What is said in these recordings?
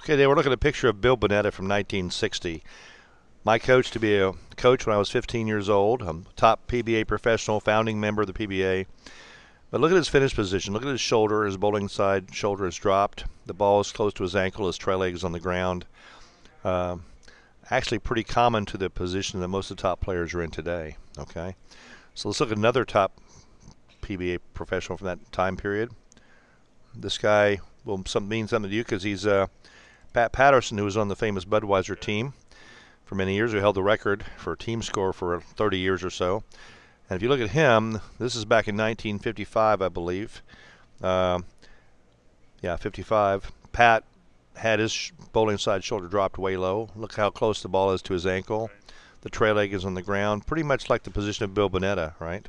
Okay, they were looking at a picture of Bill Bonetta from 1960. My coach to be a coach when I was 15 years old. I'm a top PBA professional, founding member of the PBA. But look at his finish position. Look at his shoulder. His bowling side shoulder is dropped. The ball is close to his ankle. His trail leg is on the ground. Uh, Actually pretty common to the position that most of the top players are in today. Okay, so let's look at another top PBA professional from that time period. This guy will mean something to you because he's Pat Patterson, who was on the famous Budweiser team for many years, who held the record for team score for 30 years or so. And if you look at him, this is back in 1955, I believe. Yeah, 55. Pat had his bowling side shoulder dropped way low. Look how close the ball is to his ankle. The trail leg is on the ground, pretty much like the position of Bill Bonetta, right?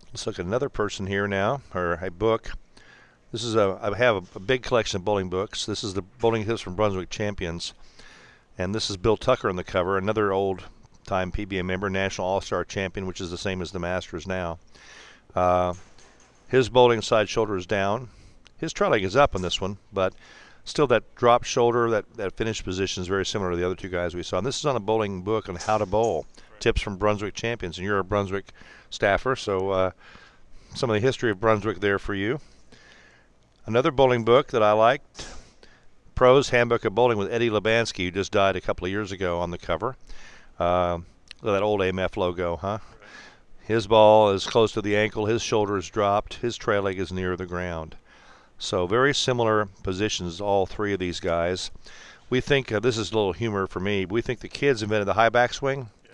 Let's look at another person here now, or a book. This is I have a big collection of bowling books. This is the Bowling Tips from Brunswick Champions. And this is Bill Tucker on the cover, another old-time PBA member, National All-Star Champion, which is the same as the Masters now. His bowling side shoulder is down. His trail leg is up on this one, but still that dropped shoulder, that finish position is very similar to the other two guys we saw. And this is on a bowling book on how to bowl, tips from Brunswick Champions. And you're a Brunswick staffer, so some of the history of Brunswick there for you. Another bowling book that I liked, Pro's Handbook of Bowling with Eddie Lubanski, who just died a couple of years ago, on the cover. That old AMF logo, huh? His ball is close to the ankle. His shoulder is dropped. His trail leg is near the ground. So very similar positions, all three of these guys. We think, this is a little humor for me, we think the kids invented the high backswing. Yeah.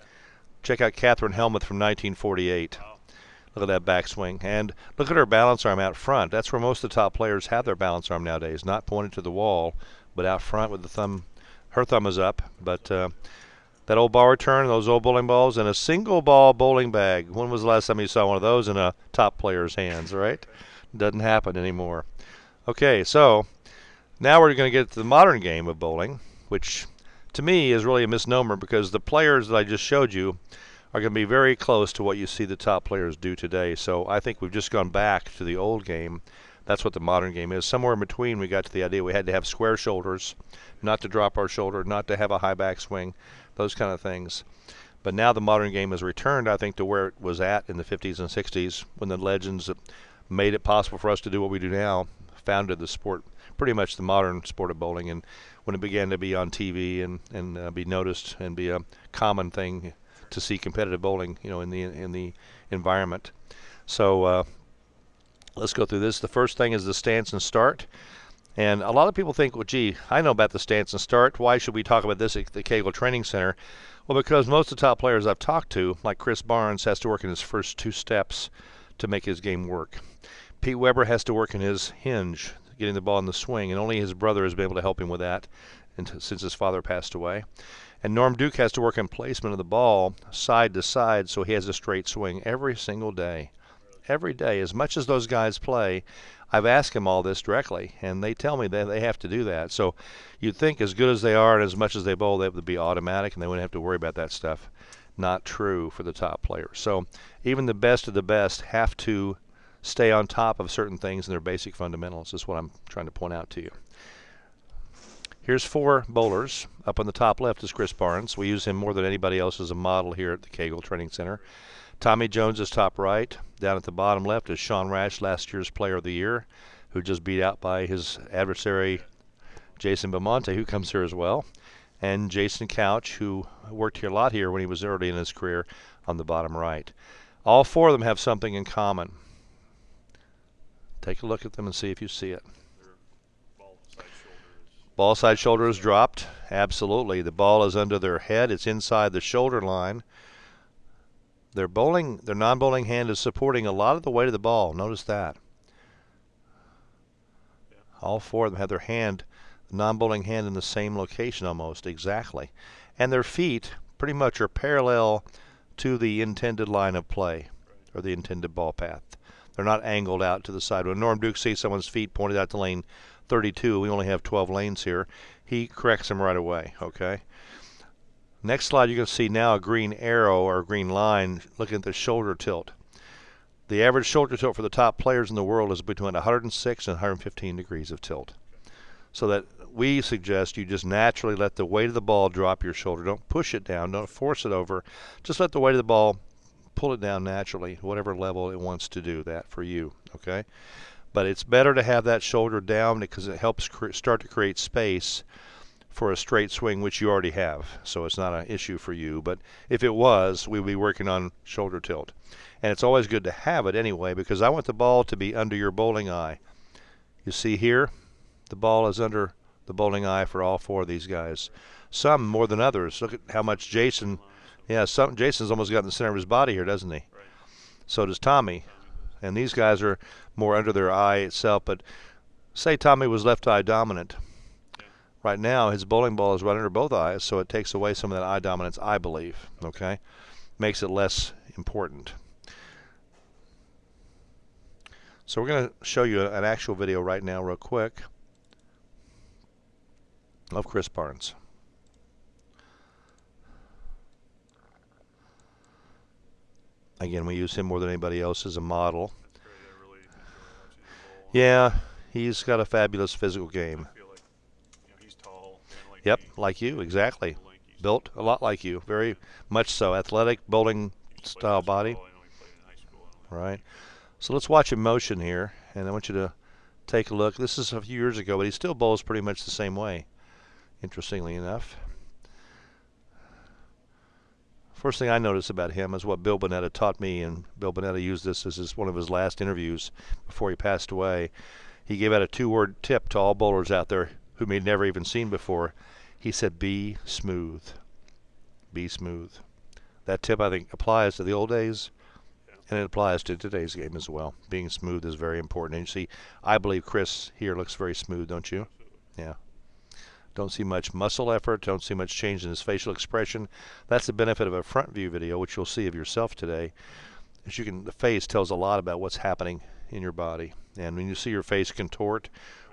Check out Catherine Helmuth from 1948. Wow. Look at that backswing. And look at her balance arm out front. That's where most of the top players have their balance arm nowadays, not pointed to the wall, but out front with the thumb. Her thumb is up. But that old bar return, those old bowling balls, and a single ball bowling bag. When was the last time you saw one of those in a top player's hands, right? Doesn't happen anymore. Okay, so now we're going to get to the modern game of bowling, which to me is really a misnomer because the players that I just showed you are going to be very close to what you see the top players do today. So I think we've just gone back to the old game. That's what the modern game is. Somewhere in between we got to the idea we had to have square shoulders, not to drop our shoulder, not to have a high backswing, those kind of things. But now the modern game has returned, I think, to where it was at in the 50s and 60s when the legends that made it possible for us to do what we do now founded the sport, pretty much the modern sport of bowling, and when it began to be on TV and be noticed and be a common thing to see competitive bowling, in the environment. So let's go through this. The first thing is the stance and start. And a lot of people think, well, gee, I know about the stance and start. Why should we talk about this at the Kegel Training Center? Well, because most of the top players I've talked to, like Chris Barnes, has to work in his first two steps to make his game work. Pete Weber has to work in his hinge, getting the ball in the swing, and only his brother has been able to help him with that since his father passed away. And Norm Duke has to work in placement of the ball side to side so he has a straight swing every single day. Every day, as much as those guys play, I've asked them all this directly, and they tell me that they have to do that. So you'd think as good as they are and as much as they bowl, they would be automatic and they wouldn't have to worry about that stuff. Not true for the top players. So even the best of the best have to stay on top of certain things in their basic fundamentals. This is what I'm trying to point out to you. Here's four bowlers. Up on the top left is Chris Barnes. We use him more than anybody else as a model here at the Kegel Training Center. Tommy Jones is top right. Down at the bottom left is Sean Rash, last year's Player of the Year, who just beat out by his adversary, Jason Belmonte, who comes here as well. And Jason Couch, who worked here a lot here when he was early in his career, on the bottom right. All four of them have something in common. Take a look at them and see if you see it. Ball side shoulder is dropped. Absolutely. The ball is under their head. It's inside the shoulder line. Their non-bowling hand is supporting a lot of the weight of the ball. Notice that. All four of them have their hand, the non-bowling hand, in the same location almost, exactly. And their feet pretty much are parallel to the intended line of play, or the intended ball path. They're not angled out to the side. When Norm Duke sees someone's feet pointed out to lane 32, we only have 12 lanes here, he corrects them right away, okay? Next slide, you can see now a green arrow or a green line looking at the shoulder tilt. The average shoulder tilt for the top players in the world is between 106 and 115 degrees of tilt. So that we suggest you just naturally let the weight of the ball drop your shoulder. Don't push it down. Don't force it over. Just let the weight of the ball pull it down naturally, whatever level it wants to do that for you, okay? But it's better to have that shoulder down because it helps start to create space for a straight swing, which you already have. So it's not an issue for you. But if it was, we'd be working on shoulder tilt. And it's always good to have it anyway, because I want the ball to be under your bowling eye. You see here, the ball is under the bowling eye for all four of these guys. Some more than others. Look at how much Jason, Jason's almost got in the center of his body here, doesn't he? So does Tommy. And these guys are more under their eye itself. But say Tommy was left eye dominant. Right now, his bowling ball is right under both eyes, so it takes away some of that eye dominance, I believe, okay? Makes it less important. So we're going to show you an actual video right now real quick of Chris Barnes. Again, we use him more than anybody else as a model. Yeah, he's got a fabulous physical game. Yep, like you, exactly. Built a lot like you, very much so. Athletic, bowling style body. Right. So let's watch him motion here, and I want you to take a look. This is a few years ago, but he still bowls pretty much the same way, interestingly enough. First thing I noticed about him is what Bill Bonetta taught me, and Bill Bonetta used this as one of his last interviews before he passed away. He gave out a 2-word tip to all bowlers out there whom he'd never even seen before. He said, be smooth. Be smooth. That tip, I think, applies to the old days, and it applies to today's game as well. Being smooth is very important. And you see, I believe Chris here looks very smooth, don't you? Yeah. Don't see much muscle effort. Don't see much change in his facial expression. That's the benefit of a front view video, which you'll see of yourself today. As you can, the face tells a lot about what's happening in your body. And when you see your face contort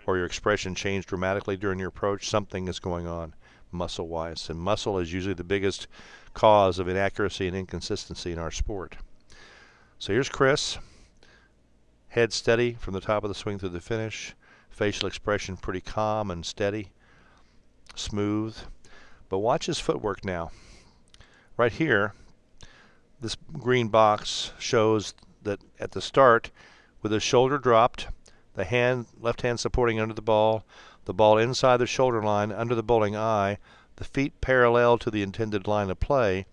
or your expression change dramatically during your approach, something is going on muscle-wise. And muscle is usually the biggest cause of inaccuracy and inconsistency in our sport. So here's Chris. Head steady from the top of the swing through the finish. Facial expression pretty calm and steady. Smooth. But watch his footwork now. Right here, this green box shows that at the start, with the shoulder dropped, the left hand supporting under the ball inside the shoulder line, under the bowling eye, the feet parallel to the intended line of play.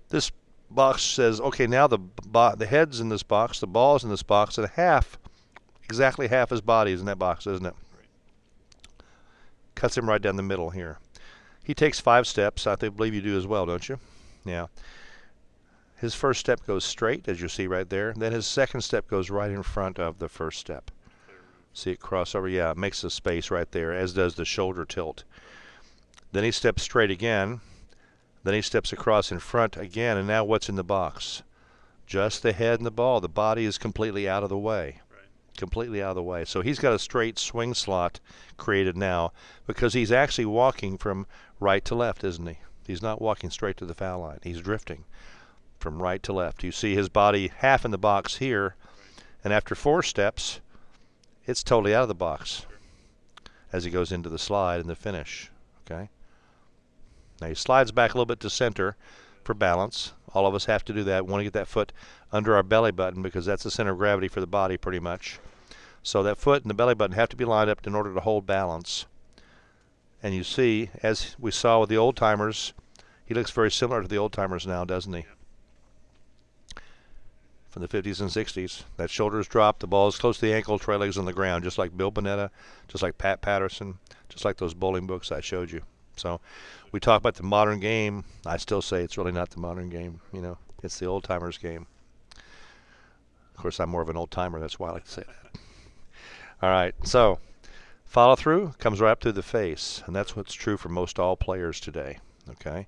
This box says, okay, now the head's in this box, the ball's in this box, and exactly half his body is in that box, isn't it? Cuts him right down the middle here. He takes 5 steps. I believe you do as well, don't you? Yeah. His first step goes straight, as you see right there. Then his second step goes right in front of the first step. See it cross over? Yeah, it makes a space right there, as does the shoulder tilt. Then he steps straight again. Then he steps across in front again, and now what's in the box? Just the head and the ball. The body is completely out of the way. Completely out of the way. So he's got a straight swing slot created now because he's actually walking from right to left, isn't he? He's not walking straight to the foul line. He's drifting from right to left. You see his body half in the box here, and after 4 steps, it's totally out of the box as he goes into the slide and the finish. Okay. Now he slides back a little bit to center for balance. All of us have to do that. We want to get that foot under our belly button because that's the center of gravity for the body pretty much. So that foot and the belly button have to be lined up in order to hold balance. And you see, as we saw with the old timers, he looks very similar to the old timers now, doesn't he? From the 50s and 60s. That shoulder's dropped, the ball is close to the ankle, trail legs on the ground, just like Bill Bonetta, just like Pat Patterson, just like those bowling books I showed you. So we talk about the modern game. I still say it's really not the modern game. You know, it's the old timers game. Of course, I'm more of an old timer. That's why I like to say that. All right, so follow through comes right up through the face, and that's what's true for most all players today. Okay,